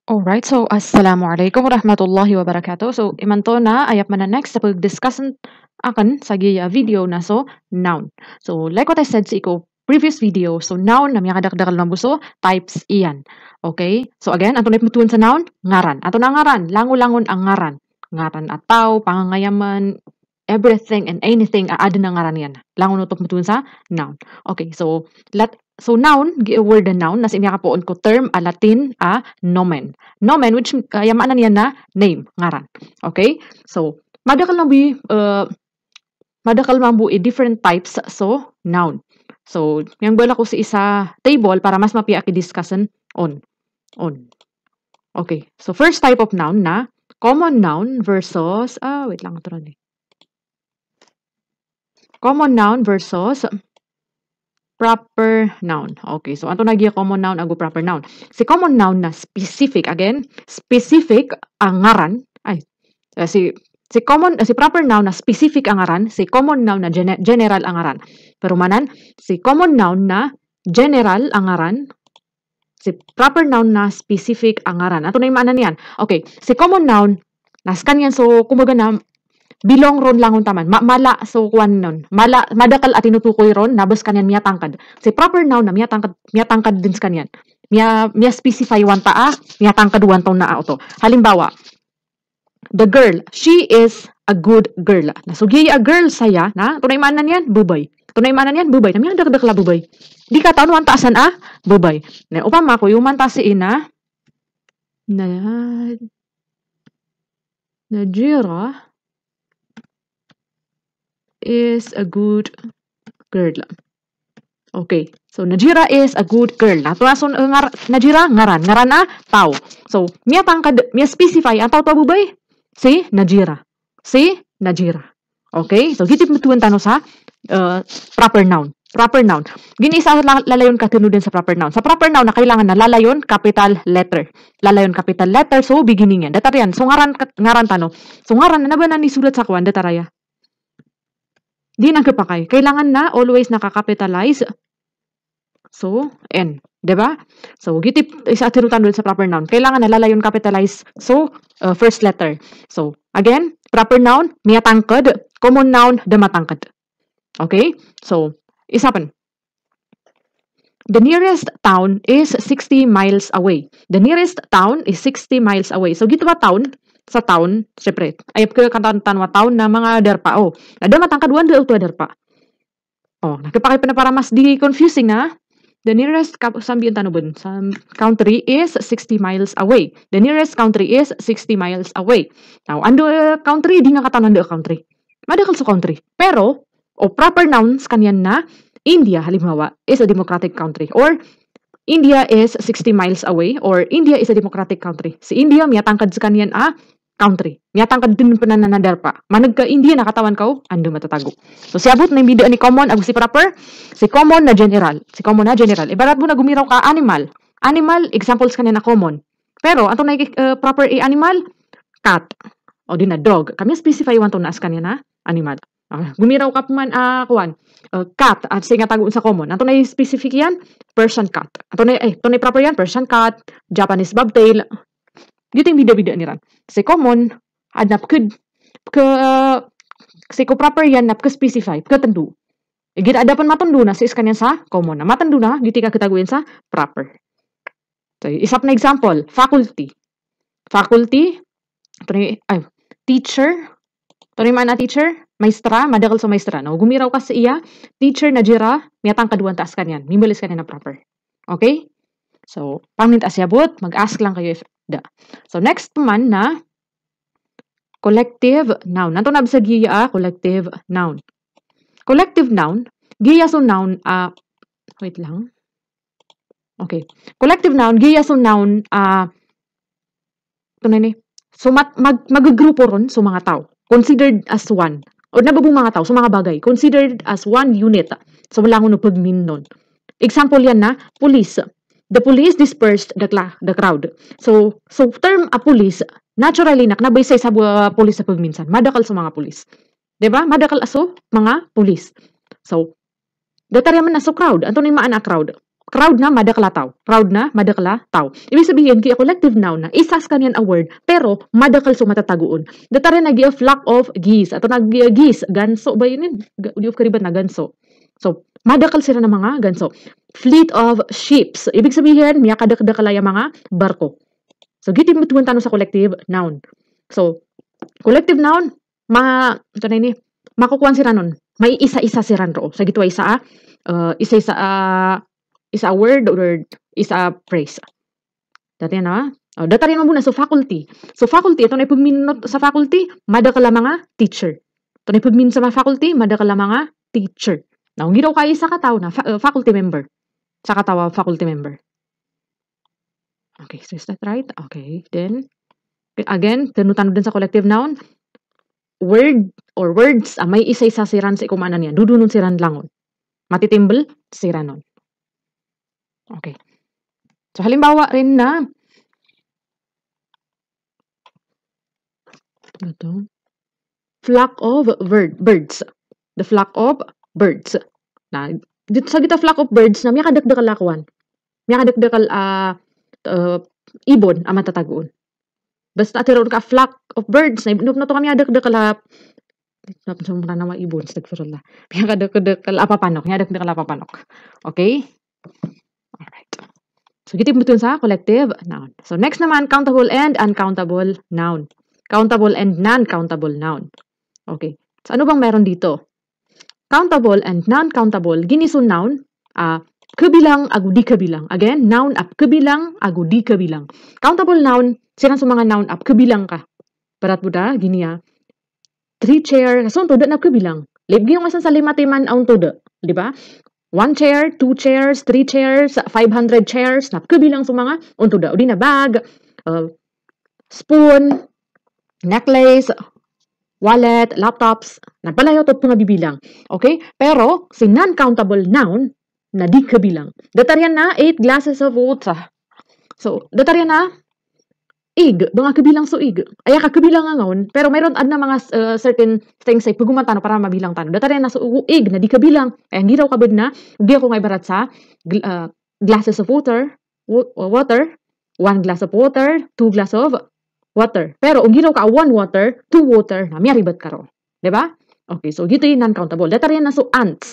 Alright, so assalamualaikum warahmatullahi wabarakatuh. So imanto na ayap man na next sa pag-discuss akan sa giya video na so noun. So like what I said sa iko previous video, so noun na kadakdakal ng buso types iyan. Okay? So again, ato na mutuon sa noun, ngaran. Ato na ngaran, langon-langon ang ngaran. Ngaran at tao, pangangayaman, everything and anything aada na ngaran yan. Langon utok mutuon sa noun. Okay, so noun, word na noun, nasa imya kapoon ko term, a Latin, a nomen. Nomen, which yamaanan yan na name, ngaran. Okay? So, madakal man bu different types, so, noun. So, yung bala ko sa isa table para mas mapiya ki-discussion on. Okay. So, first type of noun na common noun versus, wait lang, ito rin eh. Common noun versus proper noun. Okay, so ato nagiya common noun ago proper noun. Si common noun na specific, again, specific ang ngaran, si proper noun na specific ang ngaran, si common noun na general ang ngaran. Pero manan, si common noun na general ang ngaran, si proper noun na specific ang ngaran. Ato na yung maanan yan. Okay, si common noun, naskan yan, so kumbaga na, bilong ron langon taman. Mala so kwan nun. Madakal at tinutukoy ron nabas kanyan miya tangkad. Si proper noun na miya tangkad din sa kanyan. Miya specify wan taa, miya tangkad wan taon na auto. Halimbawa, the girl, she is a good girl. Nasugi a girl saya na tunay manan yan, bubay. Tunay manan yan, bubay. Namiya dagdakla bubay. Di ka taon wan taasan bubay. Na upama ko yung man ta si ina na Jira is a good girl. Okay. So, Najira is a good girl. Natulason Najira, ngaran. Ngaran na, tao. So, miya specify, ang tao bubay? Si Najira. Okay? So, gitip mutuan tano sa proper noun. Proper noun. Gini isa lalayon katunod din sa proper noun. Sa proper noun na kailangan na lalayon capital letter. Lalayon capital letter, so beginning yan. Datar yan. So, ngaran tano. So, ngaran na ba na nisulat sa kwan? Dataraya. Di nagkapakay. Kailangan na always nakakapitalize. So, N. Diba? So, gitip isa tinutan doon sa proper noun. Kailangan na lalayon capitalize. So, first letter. So, again, proper noun, miya tangkad. Common noun, damatangkad. Okay? So, isapan. The nearest town is 60 miles away. The nearest town is 60 miles away. So, gito ba town? Sa town, syempre, ayap ka kantan-tanwa town na mga darpa. Oh, ada matangkaduan do to darpa. Oh, nakipakay pa na para mas di confusing na. The nearest sambian tanubon sa country is 60 miles away. The nearest country is 60 miles away. Now, ando country, di nga katanan do country. Madakal sa country. Pero, proper nouns kanyan na India, halimbawa, is a democratic country. Or, India is 60 miles away, or India is a democratic country. Si India, miyatangkad sa kanyan country. Miyatangkad din pa nananadar pa. Manag ka India, nakatawan ka, ando matatago. So, siabot na yung video ni common, ag si proper, si common na general. Si common na general. Ibarat mo na gumiraw ka animal. Animal, examples kanyan na common. Pero, ato na proper animal, cat. O din na dog. Kami specify one to na as kanyan na animal. Gumiraw ka man cat at sige tago sa common. Ato na specific yan, Persian cat. Ato na proper yan, Persian cat, Japanese bobtail. Dito yung bida-bida niran. Si common, adnap si ko proper yan, nap specify, katandu. Igit adapan matandu na sis kanyan sa common. Na matandu na, dito ka kitaguin sa proper. So, isap na example, faculty. Faculty, teacher, ito na teacher, maestra, madakal sa maestra. No? Gumiraw ka sa iya, teacher na jira, miyatang kaduan taas kanyan. Mimalis kanyan na proper. Okay? So, pangmintas yabot, mag-ask lang kayo if da. So, next man na collective noun. Nanto na sa giya, collective noun. Collective noun, giya so noun, wait lang. Okay. Collective noun, giya so noun, ito na ni. So, mag-grupo ron so mga tao. Considered as one. O nababong mga tao, so mga bagay. Considered as one unit. So, wala akong pagmin nun. Example yan na, police. The police dispersed the crowd. So term a police, naturally, naknabay sa police sa pagminsan. Madakal sa mga police. Diba? Madakal aso, mga police. So, datarya man na so crowd. Anto ni maana crowd. crowd na madakala tao. Crowd na madakala tao. Ibig sabihin, kaya collective noun na isas kanyan a word, pero madakal so matataguon. Datari nagi a flock of geese. Ato nagi geese, ganso ba yun? Di of kariban na ganso. So, madakal sila ng mga ganso. Fleet of ships. Ibig sabihin, miya kadakdakala yung mga barko. So, gitin mo tuwan sa collective noun. So, collective noun, ito na ini, makukuhan sila nun. May isa-isa sila ro. So, gito ay isa a word or isa a phrase. Dati na. Dati mo muna sa faculty. So faculty, ito na ipagminot sa faculty, madakala mga teacher. Ito na ipagmin sa mga faculty, madakala mga teacher. Now, ginaw kayo sa kataw na faculty member. Sa katawa, faculty member. Okay, so is that right? Okay, then, again, tanutan din sa collective noun, word or words, may isa-isa siran sa ikumanan yan. Dudunong siran langon. Matitimbel, siran nun. Okay. So, halimbawa rin na ito, flock of birds. The flock of birds. Na, dito sa kita flock of birds na may kadagdagal lakwan. May kadagdagal ibon ang matatagoon. Basta atiroon ka flock of birds na inup na ito kami kadagdagal napasumura na mga ibon. May kadagdagal apapanok. May kadagdagal apapanok. Okay? Alright. So, gitip mo sa collective noun. So, next naman, countable and uncountable noun. Countable and non-countable noun. Okay. So, ano bang meron dito? Countable and non-countable, ginisun noun, kabilang, agu di kabilang. Again, noun up kabilang, agu di kabilang. Countable noun, sirang sa mga noun up kabilang ka. Parat buda, giniya. 3 chair, so, tuda na kabilang. Libgi yung masan sa 5 timan ang tuda. Di ba? 1 chair, 2 chairs, 3 chairs, 500 chairs, napkabilang sa mga untuda. O di na bag, spoon, necklace, wallet, laptops, napalayo ito mga bibilang. Okay? Pero, si non-countable noun, na di kabilang. Dataryan na 8 glasses of water. So, dataryan na mga kabilang so ig. Ay, kabilang nga ngayon, pero mayroon na mga certain things ay pagumantano para mabilang tano. Dataryan na so ig na di kabilang. Ay, ang giraw kabid na, hindi ako may barat sa glasses of water, 1 glass of water, 2 glass of water. Pero, ang giraw ka 1 water, 2 water, na may ribat ka ro. Diba? Okay, so dito yung non-countable. Dataryan na so ants.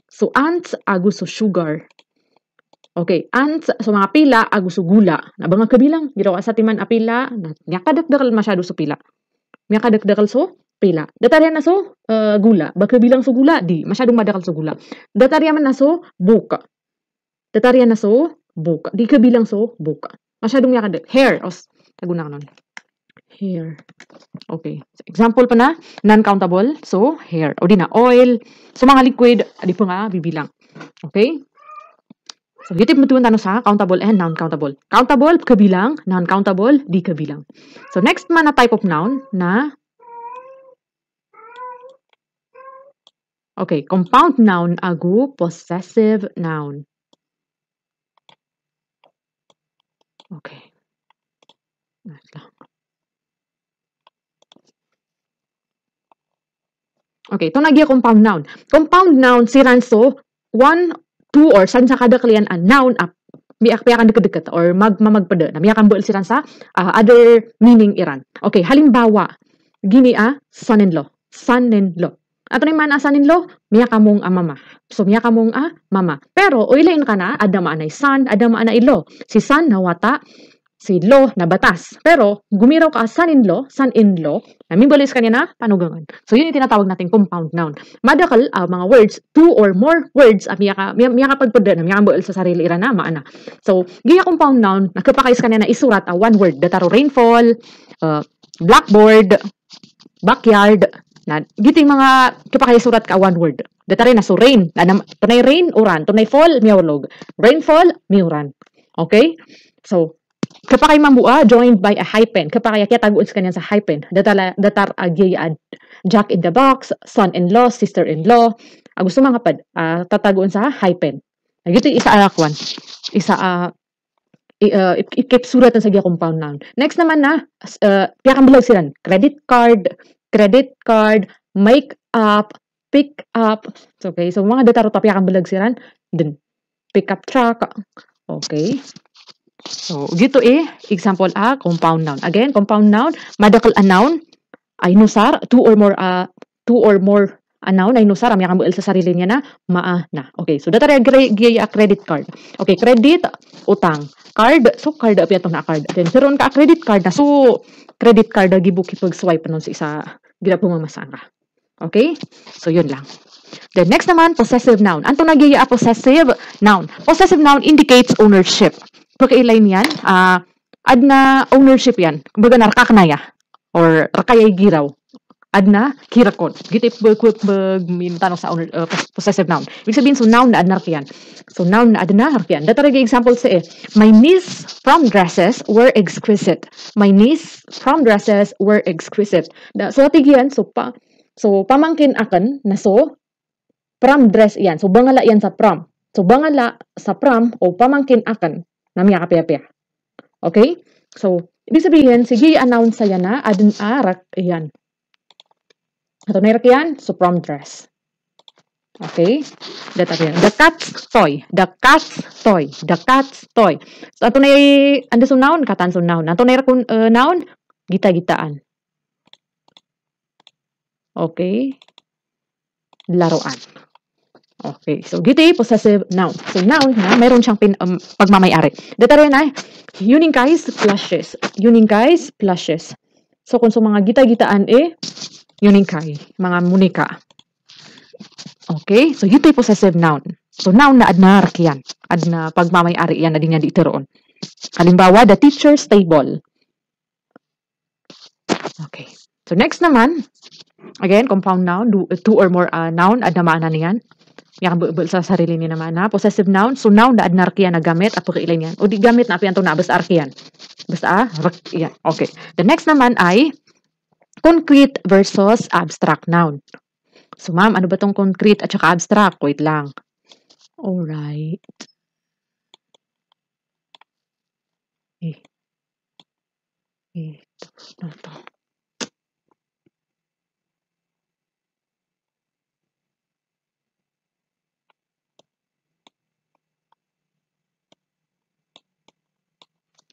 So, ants, agus so sugar. Okay, ants, so mga pila, agus so gula. Nabang kabilang, giraw sa timan a pila, nyakadagdagal masyado so pila. Nyakadagdagal so pila. Dataryan na so gula. Bakabilang so gula, di. Masyadong madakal so gula. Dataryan man na so buka. Dataryan na so buka. Di kabilang so buka. Masyadong nyakadag. Hair. Taguna ka nun. Hair. Okay. So, example pa na, non-countable. So, hair. O di na, oil. So, mga liquid, di pa nga bibilang. Okay? So, yutip mo tuwan sa countable and non-countable. Countable, kabilang. Non-countable, di kabilang. So, next man na type of noun na okay, compound noun agu possessive noun. Okay. Okay, ito nagya compound noun. Compound noun, siran so, 1, 2, or san sa kada kalian a noun up. Miyakan deket-deket or magmamagpada. Na miyakan buel siran sa other meaning iran. Okay, halimbawa, gini son-in-law. Son-in-law. Ato naman son-in-law, miyakan mong mama. So, miyakan mong mama. Pero, ilain ka na, adama anay son, adama anay law. Si son, nawata, si law na batas. Pero, gumiraw ka son-in-law, namimbalis kanya na panugangan. So, yun yung tinatawag nating compound noun. Madakal, mga words, 2 or more words, miyaka pagpada na, miyaka buel sa sarili ira na, maana. So, giya compound noun, nakapakais kanya na isurat, 1 word, dataro rainfall, blackboard, backyard, na, gito yung mga kapakaisurat ka 1 word. Dataro na, so rain, tunay rain, uran, tunay fall, miyaulog. Rainfall, miuran. Okay? So, kapag mamua, joined by a hyphen. Kapag kaya taguin sa kanya sa hyphen. Datar agay Jack in the box, son-in-law, sister-in-law. Gusto mga pad, tataguin sa hyphen. Ito isa alakwan. Ikip surat na sa compound noun. Next naman na, piyakang bilag silan. Credit card, make up, pick up. Okay, so mga dataro ta piyakang bilag silan. Dun. pickup truck. Okay. So, dito example compound noun. Again, compound noun, madakal a noun, ay nusar, two or more a noun, ay nusar, amya kamuil sa sarili niya na, maa na. Okay, so data gaya credit card. Okay, credit, utang. Card, so card, apya to na card. Then, meron ka credit card na, so, credit card, gibuki pag-swipe nun sa isa, gila pumamasaan ka. Okay, so yun lang. Then, next naman, possessive noun. Anto nagaya possessive noun? Possessive noun indicates ownership. Pagkailay niyan, adna ownership yan. Kumbaga narakaknaya or rakayay giraw. Adna kirakon. Giti tanong sa owner, possessive noun. Ibig sabihin, so noun na adna rakiyan. So noun na adna rakiyan. Datarag example sa my niece prom dresses were exquisite. My niece prom dresses were exquisite. So atigian, so pamangkin akan na so prom dress yan. So bangala yan sa prom. So bangala sa prom o pamangkin akan namya kapya-pya. Okay? So, ibig sabihin, sige i-announce saya na, adun rak, yan. Ito na yan, so prom dress. Okay? Data yan. The cat's toy. The cat's toy. The cat's toy. So, ito na ando so noun, katan so noun. Ito na noun, gita-gitaan. Okay? Laruan. Okay, so giti possessive noun. So noun na mayroon siyang pagmamayari. Data rin ay yuning guys plushes. Yuning guys plushes. So kung mga gita-gitaan yuning kay mga munika. Okay, so giti possessive noun. So noun na adna rakiyan. Adna pagmamayari yan na din yan dito roon. Halimbawa, the teacher's table. Okay. So next naman, again, compound noun, two or more noun, adna maana niyan. Yang sa sarili ni naman na possessive noun. So noun na adna rakiyan na gamit apo kailan yan. O di gamit na apian to na basta arkiyan. Basta yan. Okay. The next naman ay concrete versus abstract noun. So ma'am, ano ba tong concrete at saka abstract? Wait lang. Alright. Ito na to.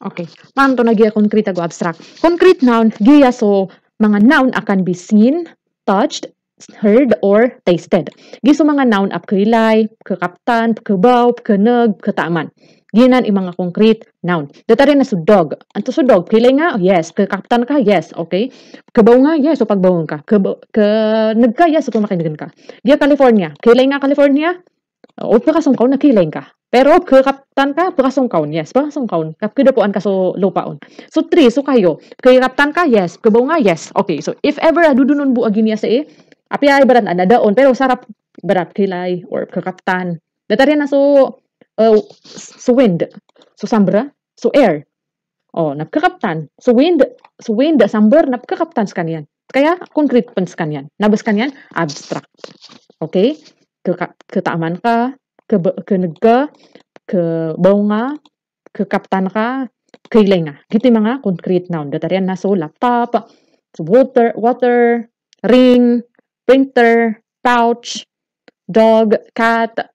Okay. Ma'am, to nagiya concrete ag abstract. Concrete noun, giya so mga noun can be seen, touched, heard, or tasted. Giso mga noun ap kailay, kakaptan, kabaw, kanag, kataman. Ginan mga concrete noun. Data rin na so dog. Anto so dog, kailay nga? Yes. Kakaptan ka? Yes. Okay. Kabaw nga? Yes. So pagbawang ka. Kanag ka? Yes. So pumakinagan ka. Giya California. Kailay nga California? O pakasungkaw na kailay ka. Pero kakaptan ka, pakasungkaw. Yes, pakasungkaw. Kapkidapuan ka so lupaon. So 3, so kayo. Kakaptan ka? Yes. Kabaw nga? Yes. Okay. So if ever adudunon buagin niya sa api ay barat na daon. Pero sarap barat kilay or kakaptan. Data rin na so wind. So sambra. So air. Oh, napkakaptan. So wind, sambar, napkakaptan sa kanyan. Kaya concrete pans kanyan. Nabas kanyan, abstract. Okay? Ketaaman ka, keneg ka, kebaw nga, kekaptan ka, kailay nga. Gitu mga concrete noun. Datarian na so laptop, so water, ring, printer, pouch, dog, cat,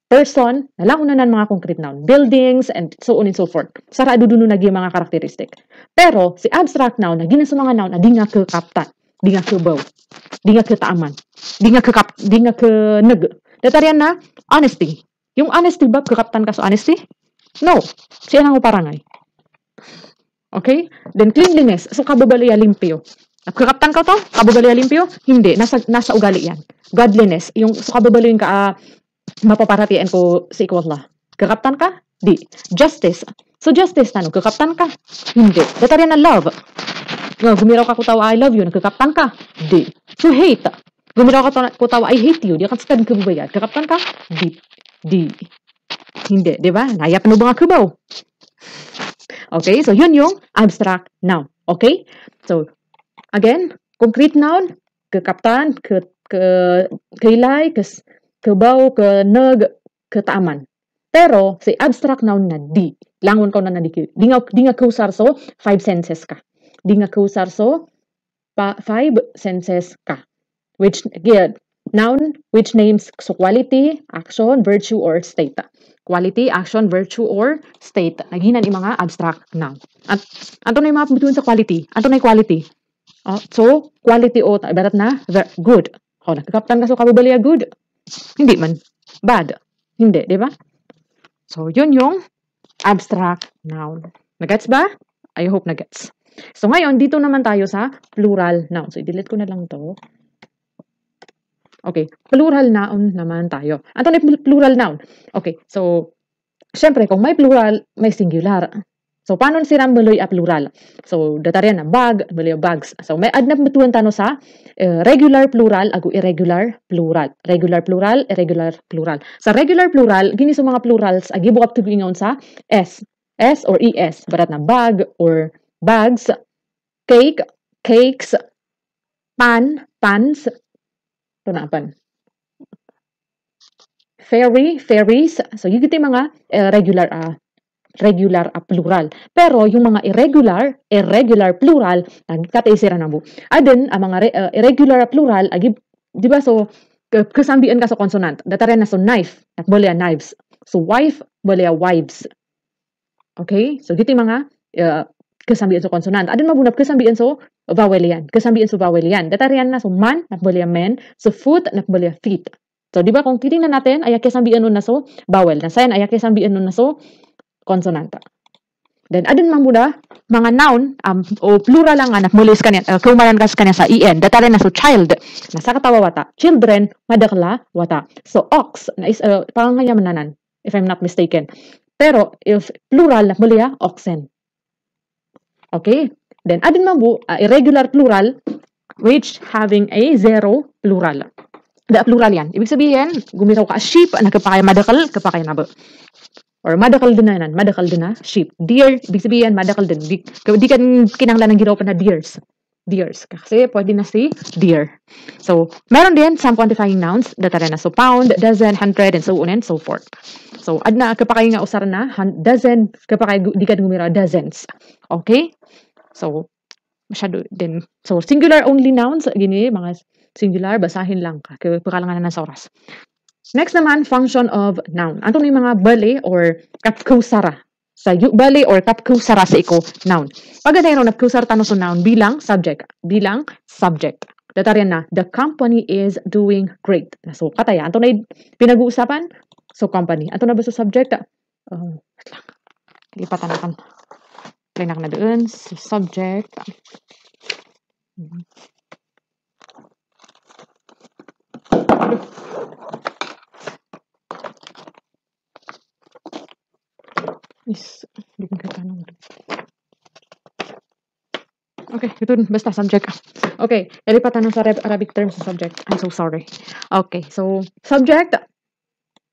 person, nalangunan mga concrete noun. Buildings, and so on and so forth. Sara aduduno nagi mga karakteristik. Pero si abstract noun, nagina sa mga noun, di nga kekaptan, di nga kebaw, di nga ketaaman, di nga keneg. Datarian na, honesty. Yung honesty ba, kakaptan ka sa honesty? No. Siya lang parangay. Okay? Then cleanliness. So, kababalaya limpyo. Kakaptan ka to? Kababalaya limpyo? Hindi. Nasa ugali yan. Godliness. Yung so, kababalayin ka, mapaparatian ko sa ikwala. Kakaptan ka? Di. Justice. So, justice na, kakaptan ka? Hindi. Datarian na love. Gumiraw ka kutawa, I love you. Kakaptan ka? Di. So, hate. Gumiraw ka kutawa, I hate you. Di ka skad kabubayad. Kakaptan ka? Di. Hindi, di ba? Naya pa ba nga kubaw? Okay, so yun yung abstract noun. Okay? So, again, concrete noun, kakaptan, kailay, kabaw, keneg, ketaaman. Pero, si abstract noun na di. Langon ko na di nga kausar so, 5 senses ka. Di nga kausar so, 5 senses ka. Which, again, Noun which names so quality, action, virtue, or state. Quality, action, virtue, or state. Naghinan yung mga abstract noun. At ato na yung mga bituin sa quality. Ato na yung quality. So, quality o ibarat na good. Nakakaptan ka so kababaliya good. Hindi man. Bad. Hindi, di ba? So, yun yung abstract noun. Nagets ba? I hope nagets. So, ngayon, dito naman tayo sa plural noun. So, i-delete ko na lang to. Okay, plural noun naman tayo. Ato na plural noun. Okay, so, syempre, kung may plural, may singular. So, paano sila muloy a plural? So, dataryan na bag, muloy bags. So, may add na matuan tano sa regular plural, ago irregular plural. Regular plural, irregular plural. Sa regular plural, gini sa mga plurals, agi bukap tugingon sa S. S or ES. Barat na bag or bags, cake, cakes, pan, pans, ito na pan. Fairy, fairies. So, yung ito mga regular plural. Pero yung mga irregular plural, nagkataisira na mo. Adin, ang mga irregular plural, di ba so, kasambian ka sa consonant. Dataren na so knife, nakbole knives. So, wife, bole wives. Okay? So, dito yung mga kasambian sa consonant. Adin mabunap kasambian so vowel yan. Kasambian so vowel yan. Dataren na so man, nakbole men. So, foot, nakbole feet. So, di ba kung titingnan natin, ayak kasambian nun na so vowel. Nasayan, ayak kasambian nun na so konsonanta. Then, adin man muna, mga noun, o plural lang anak, mulis kanya, kumaran kas kanya sa EN, datare na so child, nasa katawa wata, children, madakla wata. So, ox, na is, parang kanya mananan, if I'm not mistaken. Pero, if plural, muli oxen. Okay? Then, adin man bu, irregular plural, which having a zero plural. Plural yan. Ibig sabihin, gumitaw ka sheep, nagkapakay madakal, kapakay nabo. Or madakal din na yan. Madakal din na sheep. Deer, ibig sabihin, madakal din. Di ka kinanglan ng giraw pa na deers. Deers. Kasi pwede na si deer. So, meron din some quantifying nouns. Datara na so pound, dozen, hundred, and so on and so forth. So, ad na kapakay nga usar na, dozen, kapakay di ka gumiraw, dozens. Okay? So, masyado din. So, singular only nouns, gini, mga singular, basahin lang ka. Pagkalangan na sa oras. Next naman, function of noun. Ano yung mga bali or kapkusara? Sa bali or kapkusara sa iko noun. Pag na napkusara tano sa noun bilang subject. Bilang subject. Dataryan na, the company is doing great. So, kataya. Ano na pinag-uusapan? So, company. Ano na ba sa subject? Lipatan natin. Linak na doon. So, subject. Is, hindi ko tanong. Okay, ito basta subject. Okay, ilipatan sa Arabic term sa subject. I'm so sorry. Okay, so subject.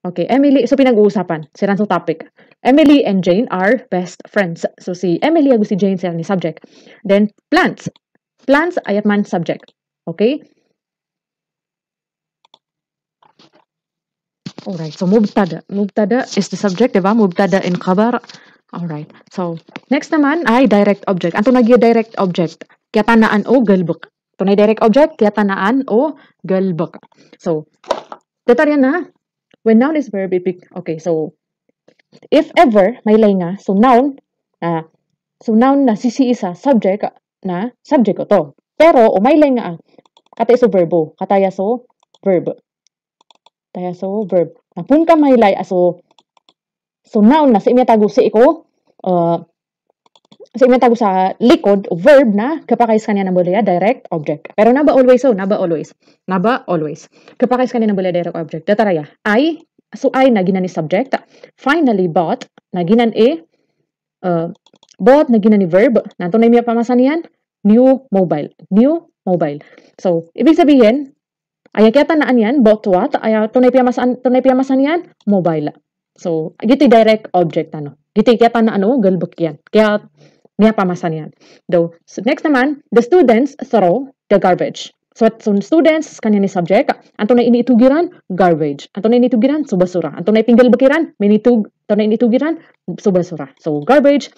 Okay, Emily, so pinag-uusapan. Sila sa topic. Emily and Jane are best friends. So si Emily ag si Jane sila ni subject. Then plants. Plants ayat man subject. Okay? Alright, so mubtada. Mubtada is the subject, diba? Mubtada in khabar. Alright, so next naman ay direct object. Anto nagyo direct object? Kaya tanaan o galbuk. Ito na direct object, kaya tanaan o galbuk. So, detaryan na, when noun is verb, okay, so, if ever, may lay nga, so noun na sisiisa subject na subject ko to. Pero, o may lay nga, katay so verbo, kataya so verb. Kaya so verb. Napun ka maylay so noun na sa imyatago sa iko sa imyatago sa likod o verb na kapakais kanya ng bolya direct object. Pero naba always kapakais kanya ng bolya direct object. Dataraya I na ginan ni subject. Finally bought na ginan bought na ginan ni verb. Nanto na imya pamasan yan new mobile. So ibig sabihin ay kaya tanaan yan, bought what? Ay tunay piyamasan yan, mobile. So, giti direct object ano. Giti kaya tanaan galbuk yan. Kaya niya pamasan yan. So, next naman, the students throw the garbage. So students kanya ni subject, anto na iniitugiran garbage. Anto na iniitugiran so basura. Anto na tinggal bakiran, anto na iniitugiran so basura. So garbage,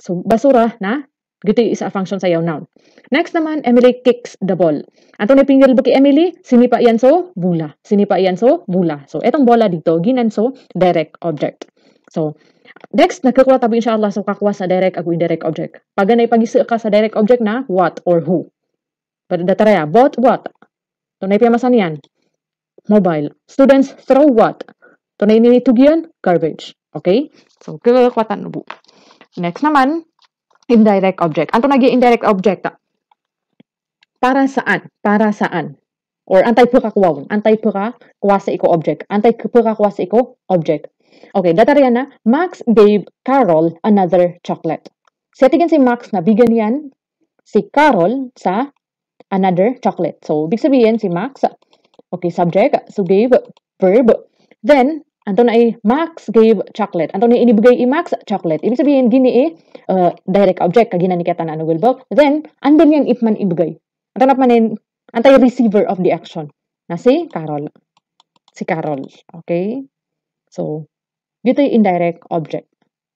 so basura na Gito isa function sayaw noun. Next naman, Emily kicks the ball. Anto na pinggil ba kay Emily? Sinipa yan so bula. Sinipa yan so bula. So etong bola dito ginan so direct object. So next nagkakuha tabi inshallah so kakuha sa direct ag indirect object. Pag ganay pag-isa ka sa direct object na what or who. Pero dataraya, bought what? Tunay piyamasan yan. Mobile. Students throw what? Tunay ninitugyan? Garbage. Okay? So kakuha tanubo. Next naman, indirect object. Anto nagi indirect object? Para saan? Para saan? Or antay po kakuwawon. Antay po kakuha sa iko object. Antay po kakuha sa iko object. Okay, dataryan na. Max gave Carol another chocolate. Setigan si Max na bigyan yan si Carol sa another chocolate. So, big sabihin si Max. Okay, subject. So, gave verb. Then, anto na Max gave chocolate. Anto na inibigay Max chocolate. Ibig sabihin, gini direct object. Kagina ni kata na ano will Then, andun yan if man ibigay. Anto na man anti-receiver of the action. Na si Carol. Si Carol. Okay? So, dito yung indirect object.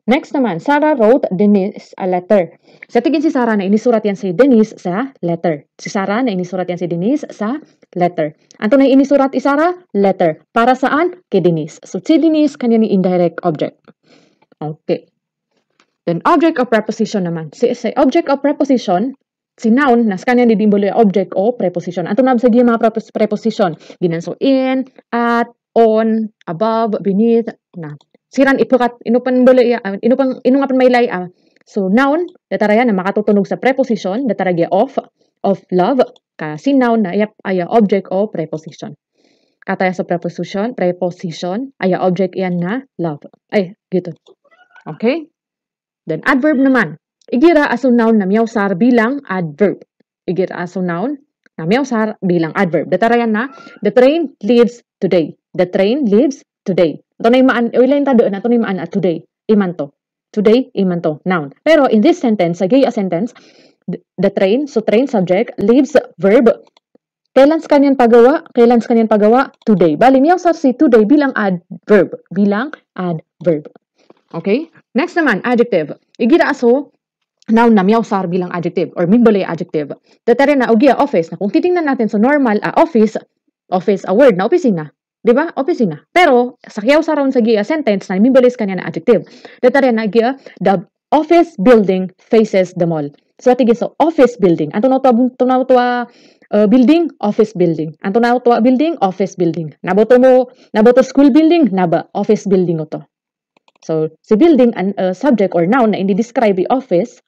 Next naman, Sarah wrote Denise a letter. Sa tigin si Sarah na inisurat yan si Denise sa letter. Si Sarah na inisurat yan si Denise sa letter. Anto na inisurat si Sarah? Letter. Para saan? Kay Denise. So, si Denise, kanya ni indirect object. Okay. Then, object of preposition naman. Si object of preposition, si noun, nas kanya ni dimbolo object o preposition. Anto na sa mga preposition. Ginan so in, at, on, above, beneath, na. Siran ipukat inupan dole inupang inungapan may lay so noun dataraya na makatutunog sa preposition dataraya of love ka si noun na aya object o preposition kataya sa preposition aya object yan na love ay gito. Okay, then adverb naman igira aso noun na miyawsar bilang adverb. Igira aso noun na miyawsar bilang adverb. Dataraya na the train leaves today. The train leaves today. Ito na yung maan, ilayin tado na ito na yung maan today. Iman to. Today, iman to. Noun. Pero in this sentence, sa gaya sentence, the train, so train subject, leaves verb. Kailan kanyan pagawa? Kailan kanyan pagawa? Today. Bali, miyaw sa si today bilang adverb. Bilang adverb. Okay? Next naman, adjective. Igira aso, noun na miyaw sar bilang adjective or mimbole adjective. Datare na ogia office. Na kung titingnan natin sa normal, office, a word na opisina. Diba? Opisina. Pero, sa kiyaw sa round sa gia sentence na mimbalis kanya na adjective. Datare na gia, the office building faces the mall. So, tigil sa office building. Anto na to building? Office building. Anto na to building? Office building. Naboto school building? Naba, office building o to. So, si building, subject or noun na hindi describe the office,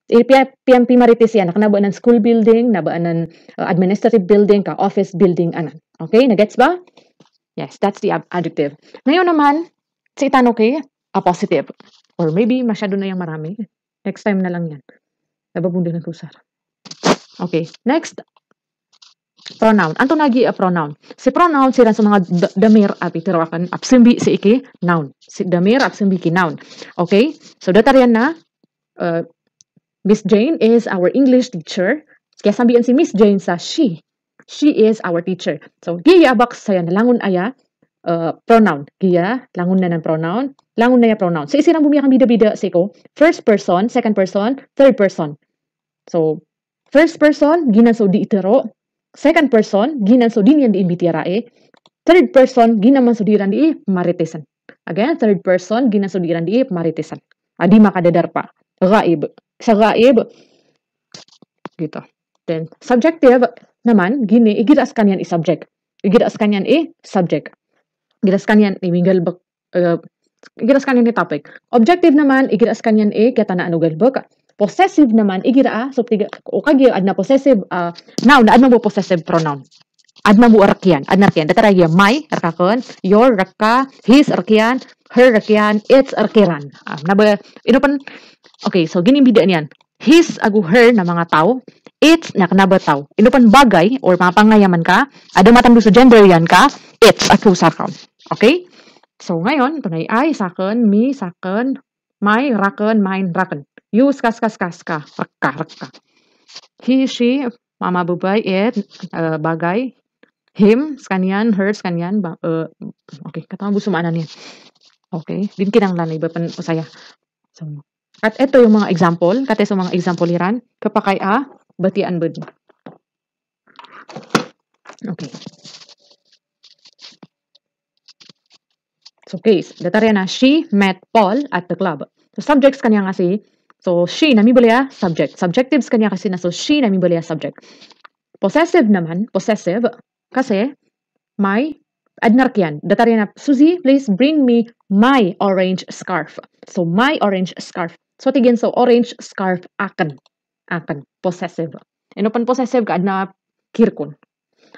PMP marites yan, nakanaba ng school building, naba ng administrative building, ka office building, anan. Okay, nagets ba? Yes, that's the adjective. Ngayon naman, si itan okay, a positive. Or maybe masyado na yung marami. Next time na lang yan. Nababundo ng kusar. Okay, next, pronoun. Anto nagi a pronoun. Si pronoun sila sa mga damir at itirakan absimbi si iki noun. Si damir absimbi ki noun. Okay? So dataryan na Miss Jane is our English teacher. Kaya sabihan si Miss Jane sa she. She is our teacher. So giya box saya na langon aya pronoun. Giya langon na ng pronoun. Langon na ya pronoun. So isirang bumiyang bida-bida si ko. First person, second person, third person. So first person ginan so di itero. Second person, ginan so din yan di imbitirae. Third person, ginaman so diran di maritesan. Again, third person, ginan so diran di maritesan. Adi makadadar pa. Gaib. Sa gaib, gitu. Then, subjective naman, gini, igiras kanyan i-subject. Igiras kanyan i-subject. Igiras kanyan i-mingle book. Igiras kanyan i-topic. Objective naman, igiras kanyan kata na anugal book. Possessive naman, igira so o kagi adna possessive noun na adna mo possessive pronoun. Adna mo rakyan, dataraya my rakakon, your raka, his rakyan, her rakyan, its rakiran. Naba inupan. Okay, so ginimbida niyan. His agu her na mga tao, its na kanaba tao. Inupan bagay or mga pangayaman ka, ada matamdo sa gender yan ka, its akusar ka. Okay? So ngayon, tunay I sakon, me sakon, my rakon, mine rakon. You ka. He, she, mama bubay, it, bagay. Him, skanyan, her, skanyan. Okay, katama buso maanan yan. Okay, din kinang lanay, ba pan usaya. So, At ito yung mga example, kate sa mga example iran, kapakay batian bud. Okay. So case, datarya na, she met Paul at the club. So subjects kanya nga si, so she namibulya subject. Subjectives kanya kasi na, so she namibulya subject. Possessive naman, possessive, kasi may adnar yan. Datarya na, Suzy, please bring me my orange scarf. So my orange scarf. So tigin, so orange scarf akan. Akan, possessive. Ano pan possessive ka, adna kirkon.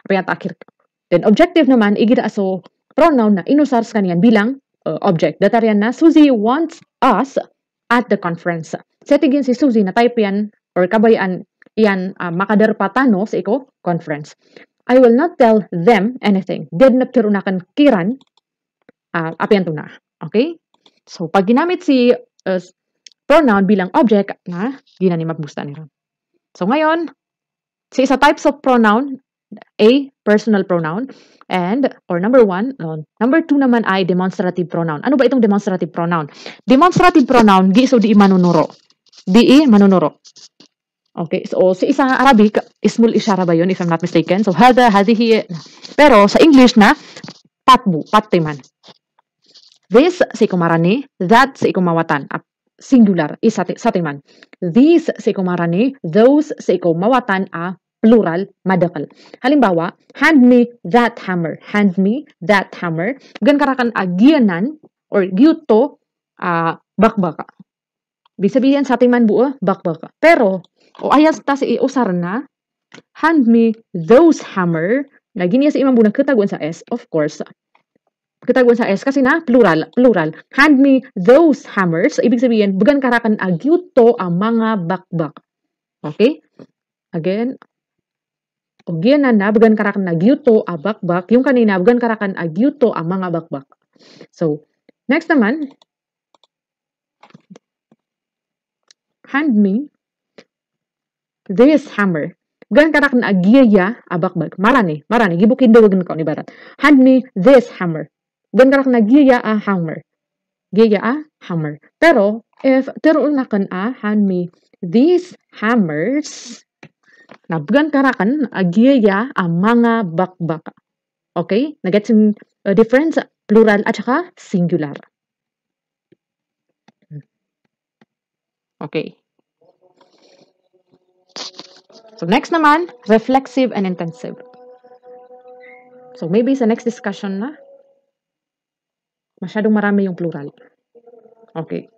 Apayata kirkon. Then objective naman, igida so pronoun na inusars kaniyan bilang object. Dataryan na, Suzy wants us at the conference. Setigin si Suzy na type yan or kabayaan yan makadarpatano sa iko conference. I will not tell them anything. Dead na kirunakan kiran apian to na. Okay? So pag ginamit si pronoun bilang object na ginani magbusta nila. So ngayon, si isa types of pronoun, A, personal pronoun, and, or number 1, number 2 naman ay demonstrative pronoun. Ano ba itong demonstrative pronoun? Demonstrative pronoun, so di manunuro. Di manunuro. Okay, so sa isang Arabic, ismul isyara ba yun, if I'm not mistaken? So, hada, hadihi. Pero sa English na, patbu, patiman. This, sa ikumarani, that, sa ikumawatan. Singular, satiman. These, sa ikumarani, those, sa ikumawatan, plural, madakal. Halimbawa, hand me that hammer. Hand me that hammer. Gan karakan agyanan or gyuto bakbaka. Bisabihin sa ating man buo, bakbaka. Pero, o ayas ta si iusar na, hand me those hammer. Lagi niya sa imang bunang katagon sa S, of course. Katagon sa S kasi na plural, plural. Hand me those hammers. Ibig sabihin, bugan karakan agyuto ang mga bakbak. Okay? Again, o giyanan na, bugan karakan agyuto a bakbak. Yung kanina, bugan karakan agyuto ang mga bakbak. So, next naman, hand me this hammer. Bugan karakan agyaya a bakbak. Marani, gibukin dawagan ko ni barat. Hand me this hammer. Bugan karakan agyaya a hammer. Gyaya a hammer. Pero, if teroon na kan hand me these hammers, nabgan karakan agyaya ang mga bakbaka. Okay? Nagets yung difference, plural at saka singular. Okay. So next naman, reflexive and intensive. So maybe sa next discussion na, masyadong marami yung plural. Okay.